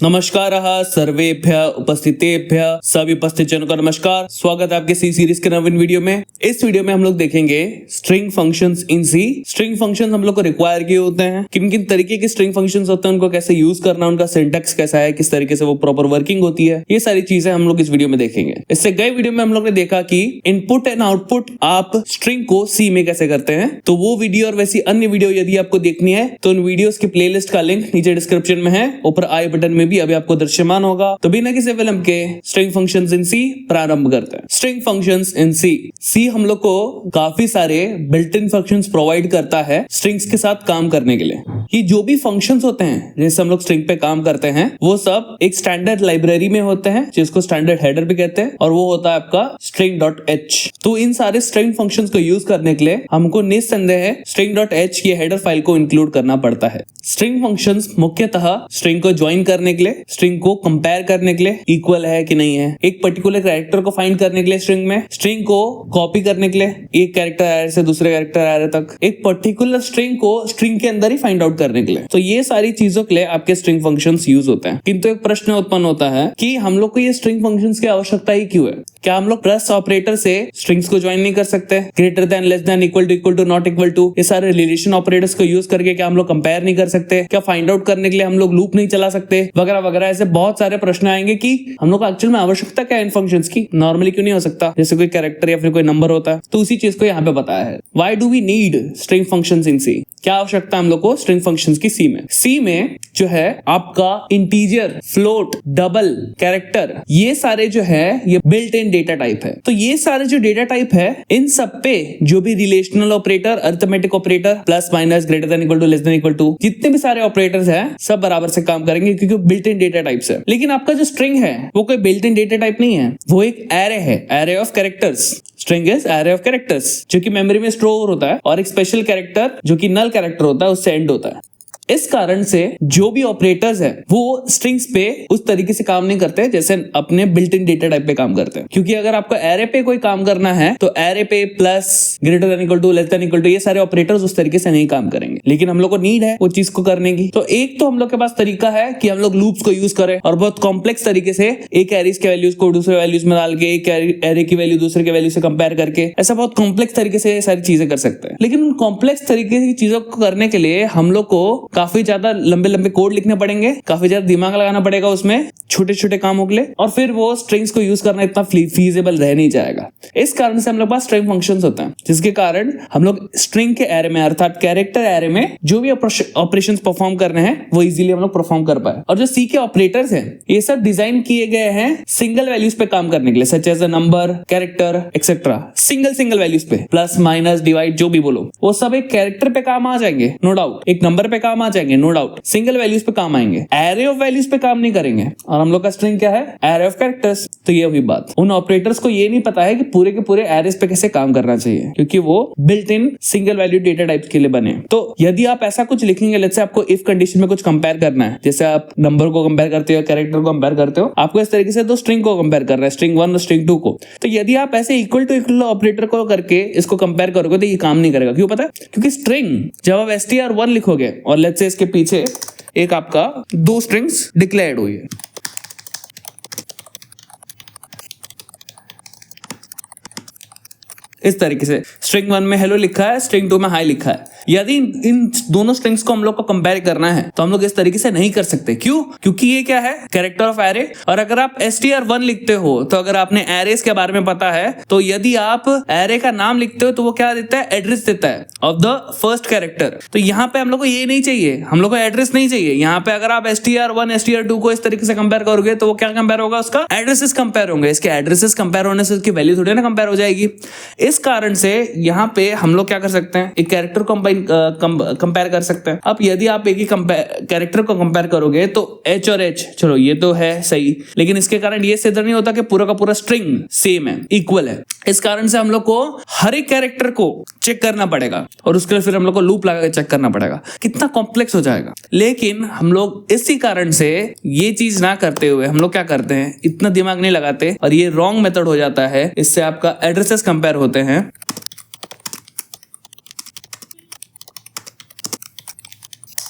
नमस्कारः सर्वेभ्यः उपस्थितेभ्यः सभी उपस्थित जनों का नमस्कार। स्वागत है आपके सी सीरीज के नवीन वीडियो में। इस वीडियो में हम लोग देखेंगे string functions in C. String functions हम लोग को रिक्वायर किए होते हैं, किन किन तरीके के स्ट्रिंग फंक्शंस होते हैं, उनको कैसे यूज करना, उनका सिंटैक्स कैसा है, किस तरीके से वो प्रॉपर वर्किंग होती है, ये सारी चीजें हम लोग इस वीडियो में देखेंगे। इससे गए वीडियो में हम लोग ने देखा कि इनपुट एंड आउटपुट आप स्ट्रिंग को सी में कैसे करते हैं। तो वो वीडियो और वैसी अन्य वीडियो यदि आपको देखनी है तो उन वीडियोस की प्लेलिस्ट का लिंक नीचे डिस्क्रिप्शन में है, ऊपर आई बटन में भी अभी आपको दृश्यमान होगा। तो बिना किसी विलंब के स्ट्रिंग फंक्शंस इन सी प्रारंभ करते हैं। स्ट्रिंग फंक्शंस इन सी। सी हम लोग को काफी सारे बिल्ट इन फंक्शंस प्रोवाइड करता है स्ट्रिंग्स के साथ काम करने के लिए। ये जो भी फंक्शंस होते हैं जैसे हम लोग स्ट्रिंग पे काम करते हैं वो सब एक स्टैंडर्ड लाइब्रेरी में होते हैं जिसको स्टैंडर्ड हेडर भी कहते हैं, और वो होता है आपका string.h। तो इन सारे स्ट्रिंग फंक्शंस को यूज करने के लिए हमको निस्संदेह string.h ये हेडर फाइल को इंक्लूड करना पड़ता है। स्ट्रिंग फंक्शंस मुख्यतः स्ट्रिंग को ज्वाइन करने के लिए, स्ट्रिंग को कंपेयर करने के लिए, इक्वल है कि नहीं है, एक पर्टिकुलर कैरेक्टर को फाइंड करने के लिए स्ट्रिंग में, स्ट्रिंग को कॉपी करने के लिए एक कैरेक्टर एरे से दूसरे कैरेक्टर एरे तक, एक पर्टिकुलर स्ट्रिंग को स्ट्रिंग के अंदर ही फाइंड आउट करने के लिए। तो ये सारी चीजों के लिए आपके स्ट्रिंग फंक्शंस यूज होते हैं। किंतु एक प्रश्न उत्पन्न होता है कि हम लोग को ये स्ट्रिंग फंक्शंस की आवश्यकता ही क्यों है? क्या हम लोग प्लस ऑपरेटर से स्ट्रिंग्स को ज्वाइन नहीं कर सकते? Greater than, less than, equal to, not equal to, ये सारे रिलेशन ऑपरेटर्स को यूज करके क्या हम लोग कंपेयर नहीं कर सकते? क्या फाइंड आउट करने के लिए हम लोग लूप नहीं चला सकते? वगैरह वगैरह ऐसे बहुत सारे प्रश्न आएंगे कि हम लोग को एक्चुअल में आवश्यकता क्या है इन फंक्शंस की, नॉर्मली क्यों नहीं हो सकता? जैसे कोई कैरेक्टर या फिर कोई नंबर होता है, तो उसी चीज को यहाँ पे बताया है। Why do we need string functions in C? क्या आवश्यकता है हम लोग को स्ट्रिंग फंक्शंस की सी में? सी में जो है आपका इंटीजर, फ्लोट, डबल, कैरेक्टर, ये सारे जो है ये बिल्ट इन डेटा टाइप है। तो ये सारे जो डेटा टाइप है इन सब पे जो भी relational operator, arithmetic operator, plus minus, greater than equal to, less than equal to, जितने भी सारे ऑपरेटर्स हैं सब बराबर से काम करेंगे क्योंकि बिल्ट इन डेटा टाइप्स है। लेकिन आपका जो स्ट्रिंग है वो कोई बिल्ट इन डेटा टाइप नहीं है, वो एक एरे है, array of characters. String is array of characters जो कि मेमोरी में स्टोर होता है, और एक स्पेशल कैरेक्टर जो कि नल कैरेक्टर होता है उससे एंड होता है। इस कारण से जो भी ऑपरेटर्स है वो स्ट्रिंग्स पे उस तरीके से काम नहीं करते जैसे अपने बिल्ट इन डेटा टाइप पे काम करते हैं। क्योंकि अगर आपको एरे पे कोई काम करना है तो एरे पे plus, greater than equal to, less than equal to, ये सारे ऑपरेटर्स उस तरीके से नहीं काम करेंगे। लेकिन हम लोग को नीड है वो चीज को करने की। तो एक तो हम लोग के पास तरीका है कि हम लोग लूप्स को यूज करें और बहुत कॉम्प्लेक्स तरीके से एक एरेज के वैल्यूज को दूसरे वैल्यूज में डाल के, एक एरे की वैल्यू दूसरे के वैल्यू से कंपेयर करके, ऐसा बहुत कॉम्प्लेक्स तरीके से सारी चीजें कर सकते हैं। लेकिन उन कॉम्प्लेक्स तरीके की चीजों को करने के लिए हम लोग को काफी ज्यादा लंबे लंबे कोड लिखने पड़ेंगे, काफी ज्यादा दिमाग लगाना पड़ेगा उसमें छोटे छोटे कामों के लिए, और फिर वो स्ट्रिंग्स को यूज करना इतना फीजिबल रह नहीं जाएगा। इस कारण से हम लोग पास स्ट्रिंग फंक्शंस होते हैं जिसके कारण हम लोग स्ट्रिंग के एरे में अर्थात कैरेक्टर एरे में जो भी ऑपरेशंस परफॉर्म करने हैं वो इजीली हम लोग परफॉर्म कर पाए। और जो सी के ऑपरेटर्स हैं ये सब डिजाइन किए गए हैं सिंगल वैल्यूज पे काम करने के लिए, such as a number, character, etcetera. Single values पे प्लस, माइनस, डिवाइड जो भी बोलो वो सब एक कैरेक्टर पे काम आ जाएंगे नो डाउट, एक नंबर पे काम आ जाएंगे नो डाउट, सिंगल वैल्यूज पे काम आएंगे, एरे ऑफ वैल्यूज पे काम नहीं करेंगे। और हम लोग का स्ट्रिंग क्या है? Array of characters. तो ये हुई बात। उन ऑपरेटर्स को ये नहीं पता है कि पूरे के पूरे एरेज पे कैसे काम करना चाहिए क्योंकि वो built in single value data type के लिए बने। तो यदि आप ऐसा कुछ लिखेंगे, लेट्स से आपको इफ कंडीशन में कुछ कंपेयर करना है, जैसे आप नंबर को कंपेयर करते हो, कैरेक्टर को कंपेयर करते हो, आपको इस तरीके से दो स्ट्रिंग को कंपेयर करना है, स्ट्रिंग 1 और स्ट्रिंग 2 को। तो यदि आप ऐसे इक्वल टू इक्वल ऑपरेटर को करके इसको कंपेयर करोगे तो ये काम नहीं करेगा। क्यों पता है? क्योंकि स्ट्रिंग जब आप str1 लिखोगे और लेट्स से इसके पीछे एक आपका दो स्ट्रिंग्स डिक्लेयर्ड हुई है, इस तरीके से स्ट्रिंग 1 में हेलो लिखा है, स्ट्रिंग 2 में हाई लिखा है। यदि इन दोनों स्ट्रिंग्स को हम लोग को कंपेयर करना है तो हम लोग इस तरीके से नहीं कर सकते। क्यों? क्योंकि ये क्या है? Character of array. और अगर आप str1 लिखते हो तो अगर आपने एरेस के बारे में पता है तो यदि आप एरे का नाम लिखते हो तो वो क्या देता है? एड्रेस देता है ऑफ द फर्स्ट कैरेक्टर। तो यहाँ पे हम लोग को ये नहीं चाहिए, हम लोग को एड्रेस नहीं चाहिए। यहाँ पे अगर आप str1 str2 को इस तरीके से कंपेयर करोगे तो वो क्या कंपेयर होगा? उसका एड्रेसेस कंपेयर होंगे। इसके एड्रेसेस कंपेयर होने से उसकी वैल्यू थोड़ी ना कंपेयर हो जाएगी। इस कारण से यहाँ पे हम लोग क्या कर सकते हैं? एक कैरेक्टर को कंपेयर कर सकते हैं। अब यदि आप एक ही कैरेक्टर को कंपेयर करोगे तो H और H, चलो ये तो है सही, लेकिन इसके कारण ये सिद्ध नहीं होता कि पूरा का पूरा स्ट्रिंग सेम है, इक्वल है। इस कारण से हम लोग को हर एक कैरेक्टर को चेक करना पड़ेगा और उसके लिए फिर हम लोग को लूप लगा के चेक करना पड़ेगा। कितना कॉम्प्लेक्स हो जाएगा। लेकिन हम लोग इसी कारण से ये चीज ना करते हुए हम लोग क्या करते हैं? इतना दिमाग नहीं लगाते और ये रॉन्ग मेथड हो जाता है। इससे आपका एड्रेसेस कंपेयर होते हैं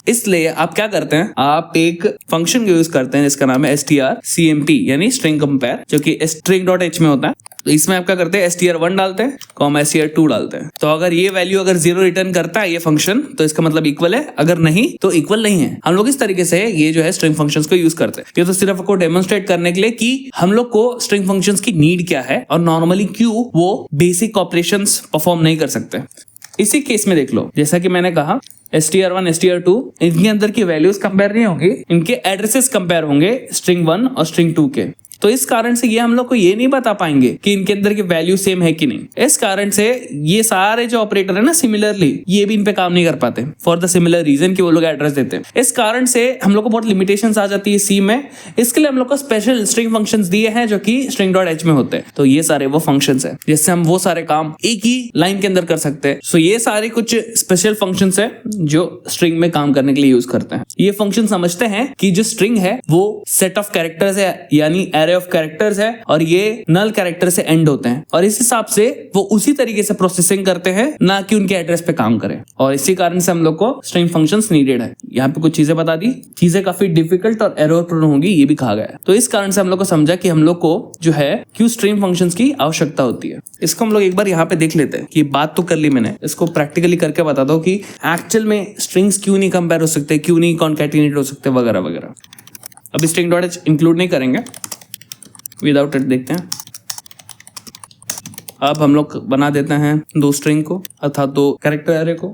इसलिए आप क्या करते हैं, आप एक फंक्शन यूज करते हैं जिसका नाम है strcmp यानी स्ट्रिंग कंपेयर, जो कि string.h में होता है। तो इसमें आप क्या करते हैं, str1 डालते हैं, str2 डालते हैं। तो अगर ये वैल्यू अगर 0 रिटर्न करता है ये फंक्शन, तो इसका मतलब इक्वल है, अगर नहीं तो इक्वल नहीं है। हम लोग इस तरीके से ये जो है स्ट्रिंग फंक्शंस को यूज करते हैं। ये तो सिर्फ आपको डेमोन्स्ट्रेट करने के लिए कि हम लोग को स्ट्रिंग फंक्शंस की नीड क्या है और नॉर्मली क्यों वो बेसिक ऑपरेशंस परफॉर्म नहीं कर सकते। इसी केस में देख लो, जैसा कि मैंने कहा str1 str2 इनके अंदर की वैल्यूज कंपेयर नहीं होंगी, इनके एड्रेसेस कंपेयर होंगे string1 और string2 के। तो इस कारण से ये हम लोग को ये नहीं बता पाएंगे कि इनके अंदर की वैल्यू सेम है कि नहीं। इस कारण से ये सारे जो ऑपरेटर है ना सिमिलरली, ये भी इन पे काम नहीं कर पाते फॉर द सिमिलर रीजन कि वो लोग एड्रेस देते हैं। इस कारण से हम लोग को बहुत लिमिटेशंस आ जाती है सी में। इसके लिए हम लोग को स्पेशल स्ट्रिंग फंक्शंस दिए हैं जो कि string.h में होते हैं। तो ये सारे वो फंक्शंस है जिससे हम वो सारे काम एक ही लाइन के अंदर कर सकते हैं। सो ये सारे कुछ स्पेशल फंक्शंस है जो स्ट्रिंग में काम करने के लिए यूज करते हैं। ये फंक्शन समझते हैं कि जो स्ट्रिंग है वो सेट ऑफ कैरेक्टर्स है, यानी ऑफ कैरेक्टर्स है, और ये नल कैरेक्टर से एंड होते हैं, और इस हिसाब से वो उसी तरीके से प्रोसेसिंग करते हैं, ना कि उनके एड्रेस पे काम करें। और इसी कारण से हम लोग को स्ट्रिंग फंक्शंस नीडेड है। यहाँ पे कुछ चीजें बता दी, चीजें काफी डिफिकल्ट और एरर प्रोन होंगी ये भी कहा गया है। तो इस कारण से हम लोग को समझा कि हम लोग को जो है क्यों स्ट्रिंग फंक्शंस की आवश्यकता होती है। इसको हम लोग एक बार यहाँ पे देख लेते हैं कि बात तो कर ली मैंने, इसको प्रैक्टिकली करके बता दो कि एक्चुअल में स्ट्रिंग्स क्यों नहीं कंपेयर हो सकते, क्यों नहीं कॉन्कैटिनेट हो सकते वगैरह वगैरह। अभी string.h इंक्लूड नहीं करेंगे, विदाउट इट देखते हैं। अब हम लोग बना देते हैं दो स्ट्रिंग को, अर्थात दो कैरेक्टर एरे को।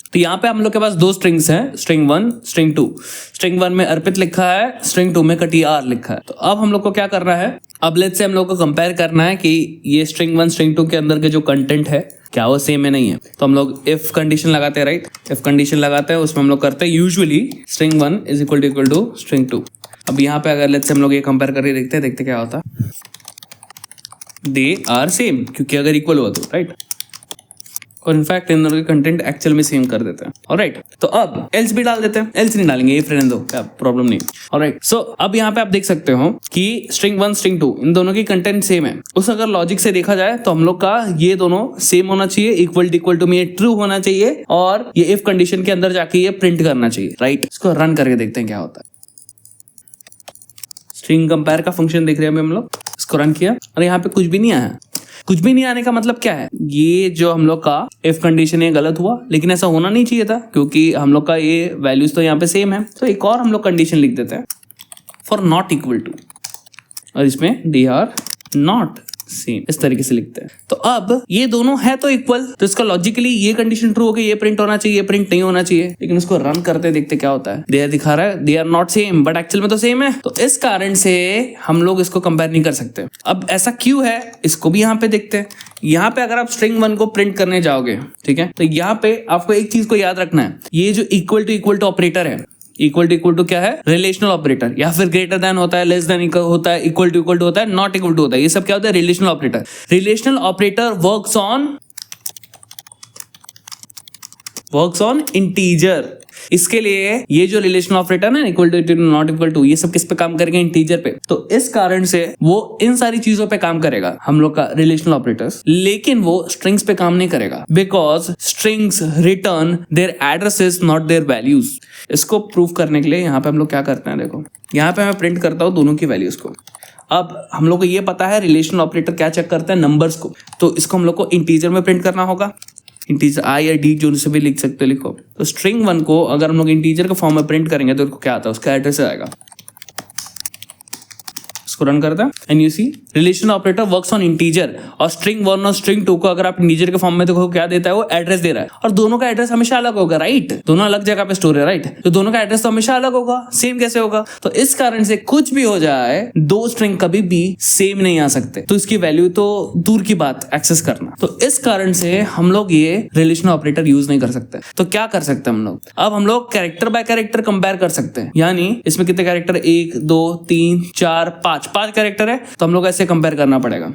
तो यहाँ पे हम लोग के पास दो स्ट्रिंग्स हैं, string1 string2। string1 में अर्पित लिखा है, string2 में कटियार लिखा है। तो अब हम लोग को क्या करना है, अब लेट्स से हम लोग को कंपेयर करना है कि ये string1 string2 के अंदर के जो कंटेंट है क्या वो सेम है नहीं है। तो हम लोग इफ कंडीशन लगाते हैं, राइट। इफ कंडीशन लगाते हैं, उसमें हम लोग करते हैं usually string1 is equal to string2। अब यहाँ पे अगर लेट्स से हम लोग ये कंपेयर करके देखते क्या होता है, दे आर सेम, क्योंकि अगर इक्वल हुआ तो राइट, और इनफैक्ट इन दोनों के कंटेंट एक्चुअल में सेम कर देते हैं। ऑलराइट, तो अब एल्स भी डाल देते हैं, एल्स नहीं डालेंगे, ये रहने दो, क्या प्रॉब्लम नहीं। ऑलराइट, सो अब यहाँ पे आप देख सकते हो कि string1 string2 इन दोनों की कंटेंट सेम है। उस अगर लॉजिक से देखा जाए तो हम लोग का ये दोनों सेम होना चाहिए, इक्वल टू में ये ट्रू होना चाहिए, और ये इफ कंडीशन के अंदर जाके ये प्रिंट करना चाहिए, राइट। इसको रन करके देखते हैं क्या होता है। स्ट्रिंग कंपेयर का फंक्शन देख रहे हैं हम लोग, इसको रन किया और यहाँ पे कुछ भी नहीं आया। कुछ भी नहीं आने का मतलब क्या है, ये जो हम लोग का इफ कंडीशन है गलत हुआ, लेकिन ऐसा होना नहीं चाहिए था क्योंकि हम लोग का ये वैल्यूज तो यहाँ पे सेम है। तो एक और हम लोग कंडीशन लिख देते हैं, फॉर नॉट इक्वल टू, और इसमें दे आर नॉट सेम, इस तरीके से लिखते हैं। तो अब ये दोनों है तो इक्वल, तो इसका लॉजिकली ये कंडीशन ट्रू हो गई, ये प्रिंट होना चाहिए, ये प्रिंट नहीं होना चाहिए। लेकिन उसको रन करते देखते क्या होता है, दे आर दिखा रहा है they are not same, but actual में तो सेम है। तो इस कारण से हम लोग इसको कंपेयर नहीं कर सकते। अब ऐसा क्यों है, इसको भी यहाँ पे देखते हैं। यहाँ पे अगर आप string1 को प्रिंट करने जाओगे, ठीक है, तो यहाँ पे आपको एक चीज को याद रखना है, ये जो इक्वल टू ऑपरेटर है, इक्वल टू क्या है, रिलेशनल ऑपरेटर, या फिर ग्रेटर देन होता है, लेस देन होता है, इक्वल टू होता है, नॉट इक्वल टू होता है। ये सब क्या होता है, relational operator. Relational operator works on integer. इसके लिए ये जो रिलेशनल ऑपरेटर है, equal to not equal to, ये सब किस पे काम करेंगे, इंटीजर पे। तो इस कारण से वो इन सारी चीजों पे काम करेगा हम लोग का रिलेशनल ऑपरेटर्स, लेकिन वो स्ट्रिंग्स पे काम नहीं करेगा, because strings return their addresses not their values. इसको प्रूव करने के लिए यहाँ पे हम लोग क्या करते हैं, देखो यहाँ पे मैं प्रिंट करता हूँ दोनों की वैल्यूज को। अब हम लोग को ये पता है रिलेशनल ऑपरेटर क्या चेक करता है, नंबर्स को। तो इसको हम लोग को इंटीजर में प्रिंट करना होगा, इंटीजर आई या डी जो से भी लिख सकते हो, लिखो। तो string1 को अगर हम लोग इंटीजर के फॉर्म में प्रिंट करेंगे तो क्या आता है, उसका एड्रेस आएगा। इसको रन करता है and you see relational operator works on integer, और string1 और string2 को अगर आप इंटीजर के फॉर्म में देखो क्या देता है, वो एड्रेस दे रहा है। और दोनों का एड्रेस हमेशा अलग होगा, राइट, दोनों अलग जगह पे स्टोर है, राइट। तो दोनों का एड्रेस तो हमेशा अलग होगा, सेम कैसे होगा। तो इस कारण से कुछ भी हो जाए, दो स्ट्रिंग कभी भी सेम नहीं आ सकते। तो इसकी वैल्यू तो दूर की बात एक्सेस करना। तो इस कारण से हम लोग ये रिलेशनल ऑपरेटर यूज नहीं कर सकते। तो क्या कर सकते हैं हम लोग, अब हम लोग कैरेक्टर बाय कैरेक्टर कंपेयर कर सकते हैं। यानी इसमें कितने कैरेक्टर, 1 2 3 4 5 कैरेक्टर है, तो हम लोग ऐसे कंपेयर करना पड़ेगा।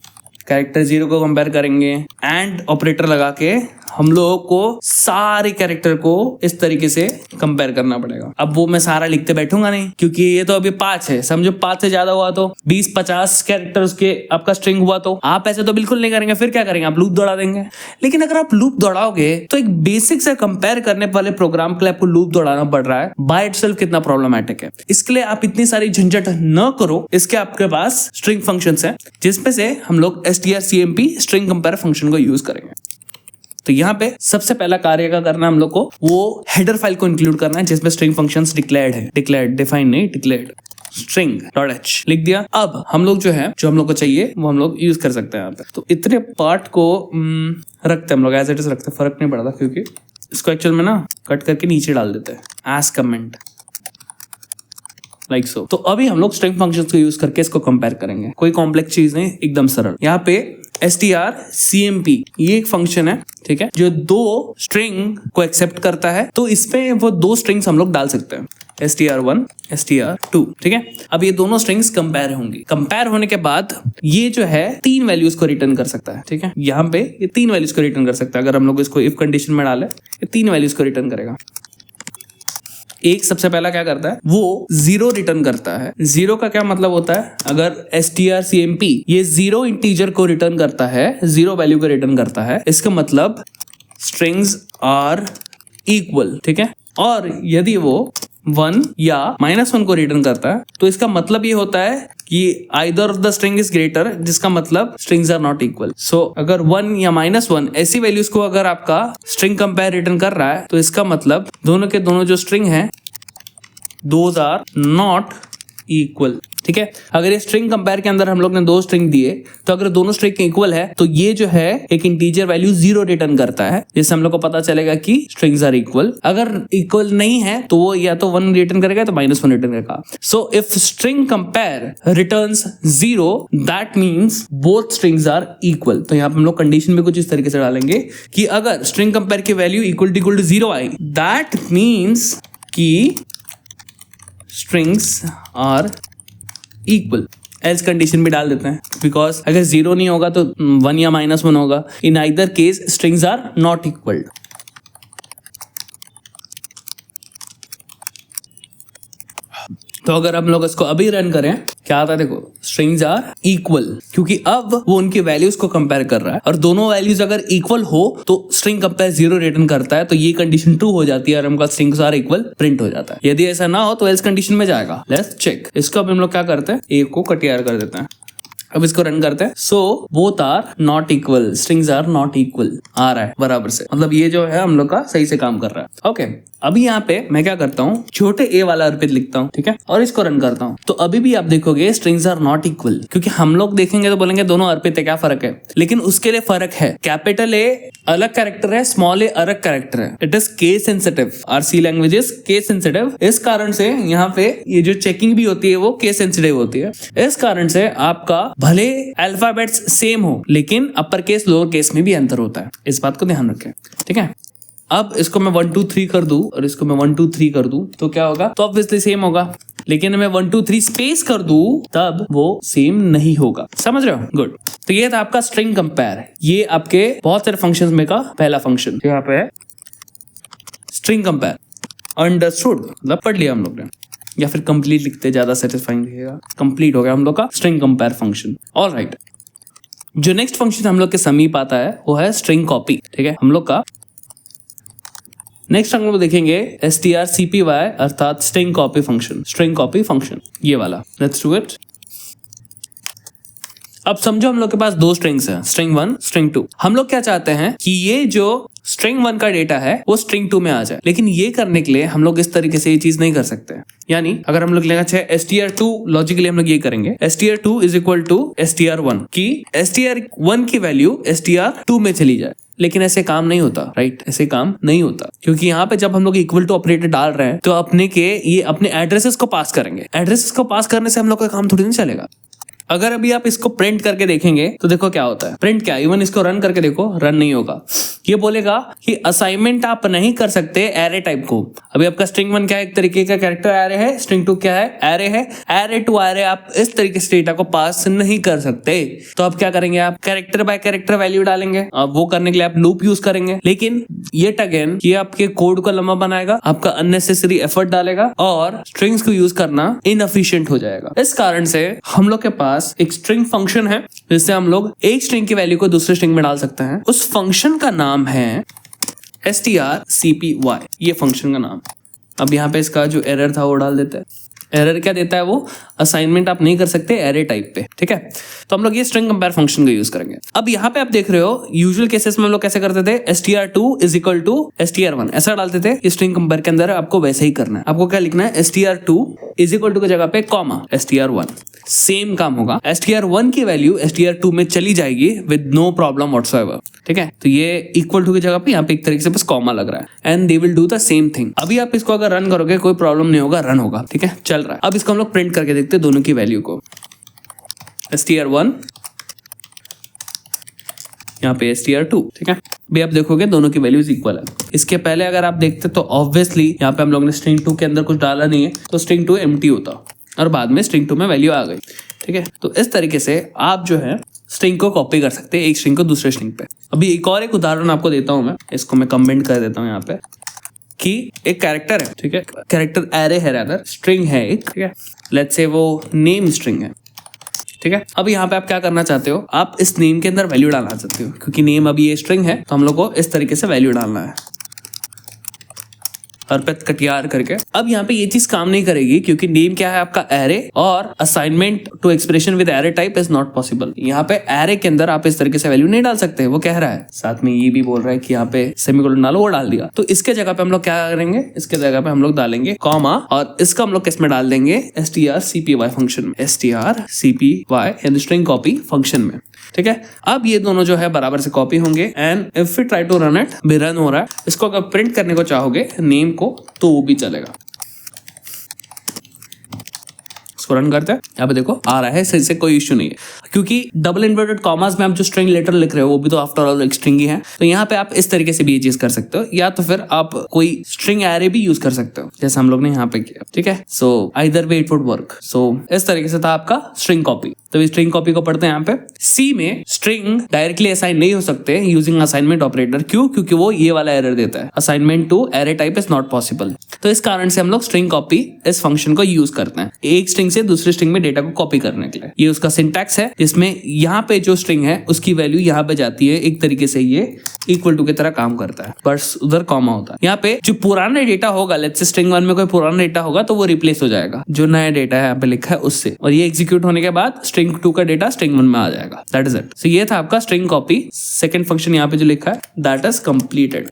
कैरेक्टर 0 को कंपेयर करेंगे, एंड ऑपरेटर लगा के हम लोगों को सारे कैरेक्टर को इस तरीके से कंपेयर करना पड़ेगा। अब वो मैं सारा लिखते बैठूंगा नहीं, क्योंकि ये तो अभी 5 है, समझो 5 से ज्यादा हुआ तो 20-50 कैरेक्टर्स के आपका स्ट्रिंग हुआ तो आप ऐसे तो बिल्कुल नहीं करेंगे। फिर क्या करेंगे, आप लूप दौड़ा देंगे। लेकिन अगर आप लूप दौड़ाओगे तो एक बेसिक से कंपेयर करने वाले प्रोग्राम के लिए आपको लूप दौड़ाना पड़ रहा है, बाय इटसेल्फ कितना प्रॉब्लमैटिक है। इसके लिए आप इतनी सारी झंझट न करो, इसके आपके पास स्ट्रिंग फंक्शंस हैं, जिसमें से हम लोग strcmp स्ट्रिंग कंपेयर फंक्शन को यूज करेंगे। तो यहाँ पे सबसे पहला कार्य का करना हम लोग को वो हेडर फाइल को इंक्लूड करना है, जिसमें स्ट्रिंग फंक्शंस डिक्लेयर्ड है, डिक्लेयर्ड डिफाइन नहीं, डिक्लेयर्ड string.h लिख दिया। अब हम लोग जो है, जो हम लोग को चाहिए वो हम लोग यूज कर सकते हैं यहाँ पे। तो इतने पार्ट को रखते हैं हम लोग, एज इट इज रखते हैं, फर्क नहीं पड़ता, क्योंकि इसको एक्चुअल में ना कट करके नीचे डाल देते हैं एज कमेंट, लाइक सो। तो अभी हम लोग स्ट्रिंग फंक्शंस को यूज करके इसको कंपेयर करेंगे। कोई कॉम्प्लेक्स चीज नहीं, एकदम सरल। यहाँ पे strcmp ये एक फंक्शन है, ठीक है, जो 2 स्ट्रिंग को एक्सेप्ट करता है। तो इसमें वो 2 स्ट्रिंग्स हम लोग डाल सकते हैं, str1 str2, ठीक है। अब ये दोनों स्ट्रिंग्स कंपेयर होंगी। कंपेयर होने के बाद ये जो है 3 वैल्यूज को रिटर्न कर सकता है, ठीक है। यहाँ पे ये 3 वैल्यूज को रिटर्न कर सकता है। अगर हम लोग इसको इफ कंडीशन में डाले, ये 3 वैल्यूज को रिटर्न करेगा। एक सबसे पहला क्या करता है, वो 0 रिटर्न करता है। 0 का क्या मतलब होता है, अगर strcmp ये 0 इंटीजर को रिटर्न करता है, 0 वैल्यू को रिटर्न करता है, इसका मतलब स्ट्रिंग्स आर इक्वल, ठीक है। और यदि वो 1 या -1 को रिटर्न करता है, तो इसका मतलब ये होता है कि either of the string is greater, जिसका मतलब स्ट्रिंग्स आर नॉट इक्वल। सो अगर 1 या -1 ऐसी वैल्यूज को अगर आपका स्ट्रिंग कंपेयर रिटर्न कर रहा है, तो इसका मतलब दोनों के दोनों जो स्ट्रिंग है दोज आर नॉट इक्वल, ठीक है। अगर ये स्ट्रिंग कंपेयर के अंदर हम लोग ने 2 स्ट्रिंग दिए, तो अगर दोनों स्ट्रिंग इक्वल है, तो ये जो है एक इंटीजर वैल्यू 0 रिटर्न करता है, जिससे हम लोग को पता चलेगा कि स्ट्रिंग्स आर इक्वल। अगर इक्वल नहीं है तो वो या तो 1 रिटर्न करेगा तो -1 रिटर्न करेगा। So if string compare returns 0, that means both strings are equal. तो यहाँ पे हम लोग कंडीशन में कुछ इस तरीके से डालेंगे कि अगर स्ट्रिंग कंपेयर की वैल्यू इक्वल टू 0 आई, दैट मीन्स कि strings are equal. Else condition भी डाल देते हैं, बिकॉज अगर 0 नहीं होगा तो 1 या -1 होगा। In either case strings are not equal. तो अगर हम लोग इसको अभी रन करें, क्या आता है देखो, स्ट्रिंग्स आर इक्वल, क्योंकि अब वो उनकी वैल्यूज को कंपेयर कर रहा है, और दोनों वैल्यूज अगर इक्वल हो तो स्ट्रिंग कंपेयर 0 रिटर्न करता है। तो ये कंडीशन ट्रू हो जाती है और हमका स्ट्रिंग्स आर इक्वल प्रिंट हो जाता है। यदि ऐसा ना हो तो एल्स कंडीशन में जाएगा। Let's check. इसको अब हम लोग क्या करते हैं, ए को कटियर कर देते हैं। अब इसको रन करते हैं। So both are not equal, strings are not equal आ रहा है बराबर से, मतलब ये जो है हम लोग का सही से काम कर रहा है। ओके, अभी यहाँ पे मैं क्या करता हूँ, छोटे ए वाला अर्पित लिखता हूँ, ठीक है, और इसको रन करता हूँ। तो अभी भी आप देखोगे स्ट्रिंग्स आर नॉट इक्वल, क्योंकि हम लोग देखेंगे तो बोलेंगे दोनों अर्पित है, क्या फर्क है, लेकिन उसके लिए फर्क है। कैपिटल ए अलग कैरेक्टर है, स्मॉल ए अलग कैरेक्टर है। It is case sensitive, RC language is case sensitive. इस कारण से यहाँ पे ये जो चेकिंग भी होती है वो केस सेंसिटिव होती है। इस कारण से आपका भले अल्फाबेट्स सेम हो, लेकिन अपर केस लोअर केस में भी अंतर होता है। इस बात को ध्यान रखें, ठीक है। अब इसको मैं 1 2 3 कर दूं और इसको मैं 1 2 3 कर दूं तो क्या होगा, तो ऑब्वियसली सेम होगा। लेकिन मैं 1 2 3 स्पेस कर दूं तब वो सेम नहीं होगा। समझ रहे हो? गुड। तो ये था आपका स्ट्रिंग कंपेयर। ये आपके बहुत सारे फंक्शंस में का पहला फंक्शन यहाँ पे है, स्ट्रिंग कंपेयर। अंडरस्टूड, मतलब पढ़ लिया हम लोग ने, या फिर कंप्लीट लिखते ज्यादा सेटिस्फाइंग रहेगा। कंप्लीट हो गया हम लोग का स्ट्रिंग कंपेयर फंक्शन। ऑलराइट, जो नेक्स्ट फंक्शन हम लोग के समीप आता है वो है स्ट्रिंग कॉपी, ठीक है। हम लोग का नेक्स्ट हम लोग देखेंगे strcpy अर्थात string copy function, string copy function ये वाला। Let's do it. अब समझो हम लोग के पास 2 स्ट्रिंग्स हैं, स्ट्रिंग 1 स्ट्रिंग 2। हम लोग क्या चाहते हैं कि ये जो स्ट्रिंग 1 का डेटा है वो स्ट्रिंग 2 में आ जाए, लेकिन ये करने के लिए हम लोग इस तरीके से ये चीज नहीं कर सकते। यानी अगर हम लोग लेना चाहे str2, लॉजिकली हम लोग ये करेंगे str2 is equal to str1 की str1 की वैल्यू str2 में चली जाए, लेकिन ऐसे काम नहीं होता, राइट? ऐसे काम नहीं होता, क्योंकि यहाँ पे जब हम लोग इक्वल टू ऑपरेटर डाल रहे हैं तो अपने एड्रेसेस को पास करेंगे। एड्रेसेस को पास करने से हम लोग का काम थोड़ी नहीं चलेगा। अगर अभी आप इसको प्रिंट करके देखेंगे तो देखो क्या होता है। प्रिंट क्या, इवन इसको रन करके देखो, रन नहीं होगा। ये बोलेगा कि असाइनमेंट आप नहीं कर सकते एरे टाइप को। अभी आपका स्ट्रिंग 1 क्या है, एक तरीके का कैरेक्टर एरे है, स्ट्रिंग 2 क्या है, एरे है। एरे टू एरे आप इस तरीके से डेटा को पास नहीं कर सकते। तो अब क्या करेंगे, आप कैरेक्टर बाय कैरेक्टर वैल्यू डालेंगे। अब वो करने के लिए आप लूप यूज करेंगे, लेकिन ये अगेन ये आपके कोड को लंबा बनाएगा, आपका अननेसेसरी एफर्ट डालेगा और स्ट्रिंग्स को यूज करना इनएफिशिएंट हो जाएगा। इस कारण से हम लोग के पास एक स्ट्रिंग फंक्शन है जिससे हम लोग एक स्ट्रिंग की वैल्यू को दूसरे स्ट्रिंग में डाल सकते हैं। उस फंक्शन का नाम है strcpy, ये फंक्शन का नाम। अब यहाँ पे इसका जो एरर था वो डाल देते हैं। एरर क्या देता है वो, असाइनमेंट आप नहीं कर सकते एरे टाइप पे, ठीक है। तो हम लोग ये स्ट्रिंग कंपेयर फंक्शन का यूज करेंगे। अब यहाँ पे आप देख रहे हो यूजुअल केसेस में हम लोग कैसे करते थे, str2 is equal to str1 ऐसा डालते थे। स्ट्रिंग कंपेयर के अंदर आपको वैसे ही करना है। आपको क्या लिखना है, str2 इज इक्वल टू की जगह पे कॉमा str1। सेम काम होगा, str1 की वैल्यू str2 में चली जाएगी विद नो प्रॉब्लम व्हाटसोएवर, ठीक है। तो ये इक्वल टू की जगह पे यहाँ पे एक तरीके से बस कॉमा लग रहा है and they will do the same thing. अभी आप इसको अगर रन करोगे कोई प्रॉब्लम नहीं होगा, रन होगा, ठीक है, चल रहा है। अब इसको हम लोग प्रिंट करके देखते हैं दोनों की वैल्यू को। str1 यहाँ पे str2, ठीक है। अभी आप देखोगे दोनों की वैल्यूज इक्वल है। इसके पहले अगर आप देखते तो ऑब्वियसली यहाँ पे हम लोग ने स्ट्रिंग 2 के अंदर कुछ डाला नहीं है, तो स्ट्रिंग 2 एम्प्टी होता और बाद में स्ट्रिंग 2 में वैल्यू आ गई, ठीक है। तो इस तरीके से आप जो है स्ट्रिंग को कॉपी कर सकते हैं एक स्ट्रिंग को दूसरे स्ट्रिंग पे। अभी एक और एक उदाहरण आपको देता हूं मैं, इसको मैं कमेंट कर देता हूं यहाँ पे कि एक कैरेक्टर है, ठीक है, कैरेक्टर एरे है रादर, स्ट्रिंग है एक, ठीक है। लेट्स से वो नेम स्ट्रिंग है, ठीक है। अब यहाँ पे आप क्या करना चाहते हो, आप इस नेम के अंदर वैल्यू डालना चाहते हो, क्योंकि नेम अभी ये स्ट्रिंग है तो हम लोग को इस तरीके से वैल्यू डालना है अर्पित कटियार करके। अब यहाँ पे ये चीज काम नहीं करेगी क्योंकि नेम क्या है आपका एरे और assignment to expression with array type is not possible. यहाँ पे एरे के अंदर आप इस तरीके से वैल्यू नहीं डाल सकते, वो कह रहा है। साथ में ये भी बोल रहा है कि यहाँ पे सेमीकोलन डालो, वो डाल दिया। तो इसके जगह पे हम लोग क्या करेंगे, इसके जगह पे हम लोग डालेंगे कॉमा और इसका हम लोग किस में डाल देंगे, strcpy फंक्शन में, strcpy यानी स्ट्रिंग कॉपी फंक्शन में, ठीक है। अब ये दोनों जो है बराबर से कॉपी होंगे and if we try to run it, भी रन हो रहा है। इसको अगर प्रिंट करने को चाहोगे नेम को तो वो भी चलेगा। इसको रन करते हैं, यहाँ पे देखो आ रहा है, सही से कोई इश्यू नहीं है, क्योंकि डबल इन्वर्टेड कॉमास में आप जो स्ट्रिंग लेटर लिख रहे हो वो भी तो आफ्टर ऑल एक स्ट्रिंग ही है। तो यहाँ पे आप इस तरीके से भी ये चीज कर सकते हो, या तो फिर आप कोई स्ट्रिंग एरे भी यूज कर सकते हो जैसे हम लोग ने यहाँ पे किया, ठीक है। So either way it would work. So इस तरीके से था आपका स्ट्रिंग कॉपी। तो स्ट्रिंग कॉपी को पढ़ते हैं यहाँ पे। सी में स्ट्रिंग डायरेक्टली असाइन नहीं हो सकते यूजिंग असाइनमेंट ऑपरेटर। क्यों? क्योंकि वो ये वाला एरर देता है, assignment to array type is not possible. तो इस कारण से हम लोग स्ट्रिंग कॉपी इस फंक्शन को यूज करते हैं एक स्ट्रिंग से दूसरी स्ट्रिंग में डेटा को कॉपी करने के लिए। ये उसका सिंटैक्स है जिसमें यहाँ पे जो स्ट्रिंग है उसकी वैल्यू यहाँ पे जाती है, एक तरीके से ये इक्वल टू की तरह काम करता है, बस उधर कॉमा होता है। यहाँ पे जो पुराना डेटा होगा, लेट्स से स्ट्रिंग 1 में कोई पुराना डेटा होगा तो वो रिप्लेस हो जाएगा जो नया डेटा है यहाँ पे लिखा है उससे, और ये एग्जीक्यूट होने के बाद स्ट्रिंग 2 का डेटा स्ट्रिंग 1 में आ जाएगा। That is it. सो ये था आपका स्ट्रिंग कॉपी। सेकंड फंक्शन यहाँ पे जो लिखा है that is completed.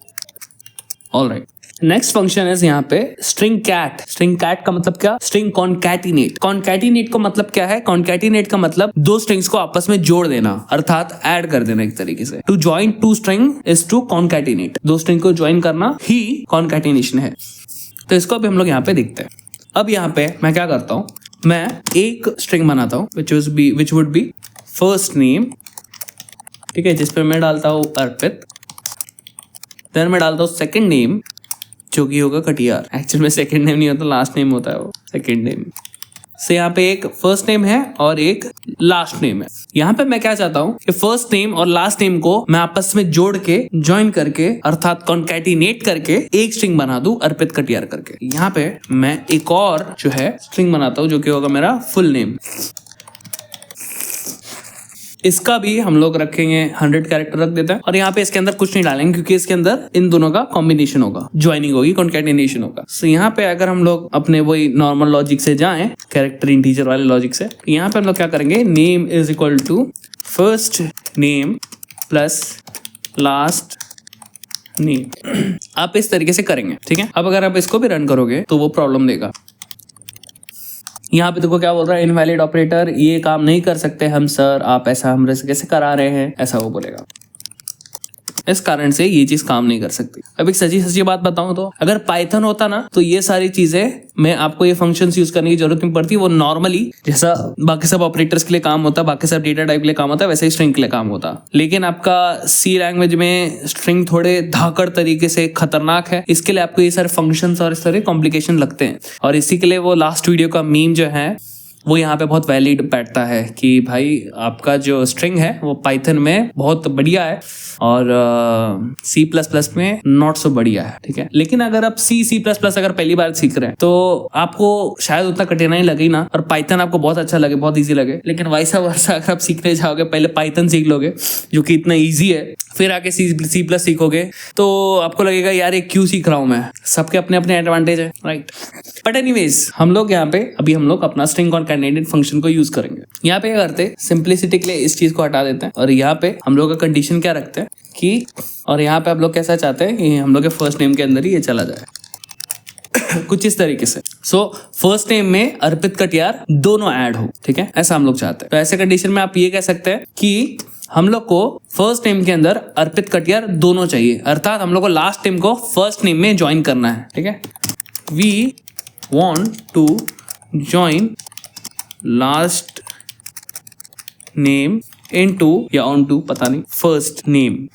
Alright, next function है यहाँ पे स्ट्रिंग कैट। स्ट्रिंग कैट का मतलब क्या? String concatenate. कॉन्कैटिनेट का मतलब क्या है? कॉन्कैटिनेट का मतलब दो स्ट्रिंग्स को आपस में जोड़ देना, अर्थात ऐड कर देना एक तरीके से। To join two string is to concatenate. दो स्ट्रिंग को ज्वाइन करना ही कॉन्कैटिनेशन है। तो इसको अभी हम लोग यहाँ पे देखते हैं। अब यहाँ पे मैं क्या करता हूँ, मैं एक स्ट्रिंग बनाता हूँ which would be first name, ठीक है, जिसपे मैं डालता हूँ अर्पित। देन मैं डालता हूँ सेकंड नेम जो कि होगा कटियार। एक्चुअल में सेकंड नेम नहीं होता, लास्ट नेम होता है वो सेकंड नेम से। यहाँ पे एक फर्स्ट नेम है और एक लास्ट नेम है। यहाँ पे मैं क्या चाहता हूँ कि फर्स्ट नेम और लास्ट नेम को मैं आपस में जोड़ के ज्वाइन करके अर्थात कॉन्कैटिनेट करके एक स्ट्रिंग बना दूं अर्पित कटियार करके। यहाँ पे मैं एक और जो है स्ट्रिंग बनाता हूँ जो कि होगा मेरा फुल नेम। इसका भी हम लोग रखेंगे 100 कैरेक्टर रख देते हैं, और यहाँ पे इसके अंदर कुछ नहीं डालेंगे क्योंकि इसके अंदर इन दोनों का कॉम्बिनेशन होगा, ज्वाइनिंग होगी, कॉन्कैटिनेशन होगा। सो यहाँ पे अगर हम लोग अपने वही नॉर्मल लॉजिक से जाएं, कैरेक्टर इंटीजर वाले लॉजिक से, यहाँ पे हम लोग क्या करेंगे, name is equal to first name plus last name. आप इस तरीके से करेंगे, ठीक है। अब अगर आप इसको भी रन करोगे तो वो प्रॉब्लम देगा। यहाँ पे देखो क्या बोल रहा है, इनवैलिड ऑपरेटर, ये काम नहीं कर सकते हम सर, आप ऐसा हमसे कैसे करा रहे हैं, ऐसा वो बोलेगा। इस कारण से ये चीज काम नहीं कर सकती। अब एक सच्ची सच्ची बात बताऊं तो अगर पाइथन होता ना तो ये सारी चीजें में आपको ये फंक्शंस यूज करने की जरूरत नहीं पड़ती। वो नॉर्मली जैसा बाकी सब ऑपरेटर्स के लिए काम होता, बाकी सब डेटा टाइप के लिए काम होता है, वैसे ही स्ट्रिंग के लिए काम होता। लेकिन आपका सी लैंग्वेज में स्ट्रिंग थोड़े धाकड़ तरीके से खतरनाक है, इसके लिए आपको ये सारे फंक्शंस और इस तरह कॉम्प्लिकेशन लगते हैं। और इसी के लिए वो लास्ट वीडियो का मीम जो है वो यहाँ पे बहुत वैलिड बैठता है कि भाई आपका जो स्ट्रिंग है वो पाइथन में बहुत बढ़िया है और सी प्लस प्लस में नॉट सो बढ़िया है, ठीक है। लेकिन अगर आप सी प्लस प्लस अगर पहली बार सीख रहे हैं तो आपको शायद उतना कठिनाई लगे ना, और पाइथन आपको बहुत अच्छा लगे, बहुत ईजी लगे। लेकिन वैसा वर्षा अगर आप सीखने जाओगे, पहले पाइथन सीख लोगे जो कि इतना ईजी है, फिर आके सी प्लस सीखोगे तो आपको लगेगा यार ये क्यों सीख रहा हूं मैं। सबके अपने अपने एडवांटेज है, राइट। बट एनीवेज हम लोग यहाँ पे अभी हम लोग अपना स्ट्रिंग कॉनकैटिनेट फंक्शन को यूज करेंगे। यहाँ पे क्या करते, सिंप्लिसिटी के लिए इस चीज को हटा देते हैं और यहाँ पे हम लोग का कंडीशन क्या रखते हैं कि, और यहाँ पे आप लोग कैसा चाहते हैं कि हम लोग के फर्स्ट नेम के अंदर ही ये चला जाए कुछ इस तरीके से। सो फर्स्ट नेम में अर्पित कटियार दोनों ऐड हो, ठीक है, ऐसा हम लोग चाहते हैं। तो ऐसे कंडीशन में आप ये कह सकते हैं कि हम लोग को फर्स्ट नेम के अंदर अर्पित कटियार दोनों चाहिए, अर्थात हम लोग को लास्ट नेम को फर्स्ट नेम में ज्वाइन करना है, ठीक है। We want to join last name into या ऑन टू पता नहीं फर्स्ट नेम,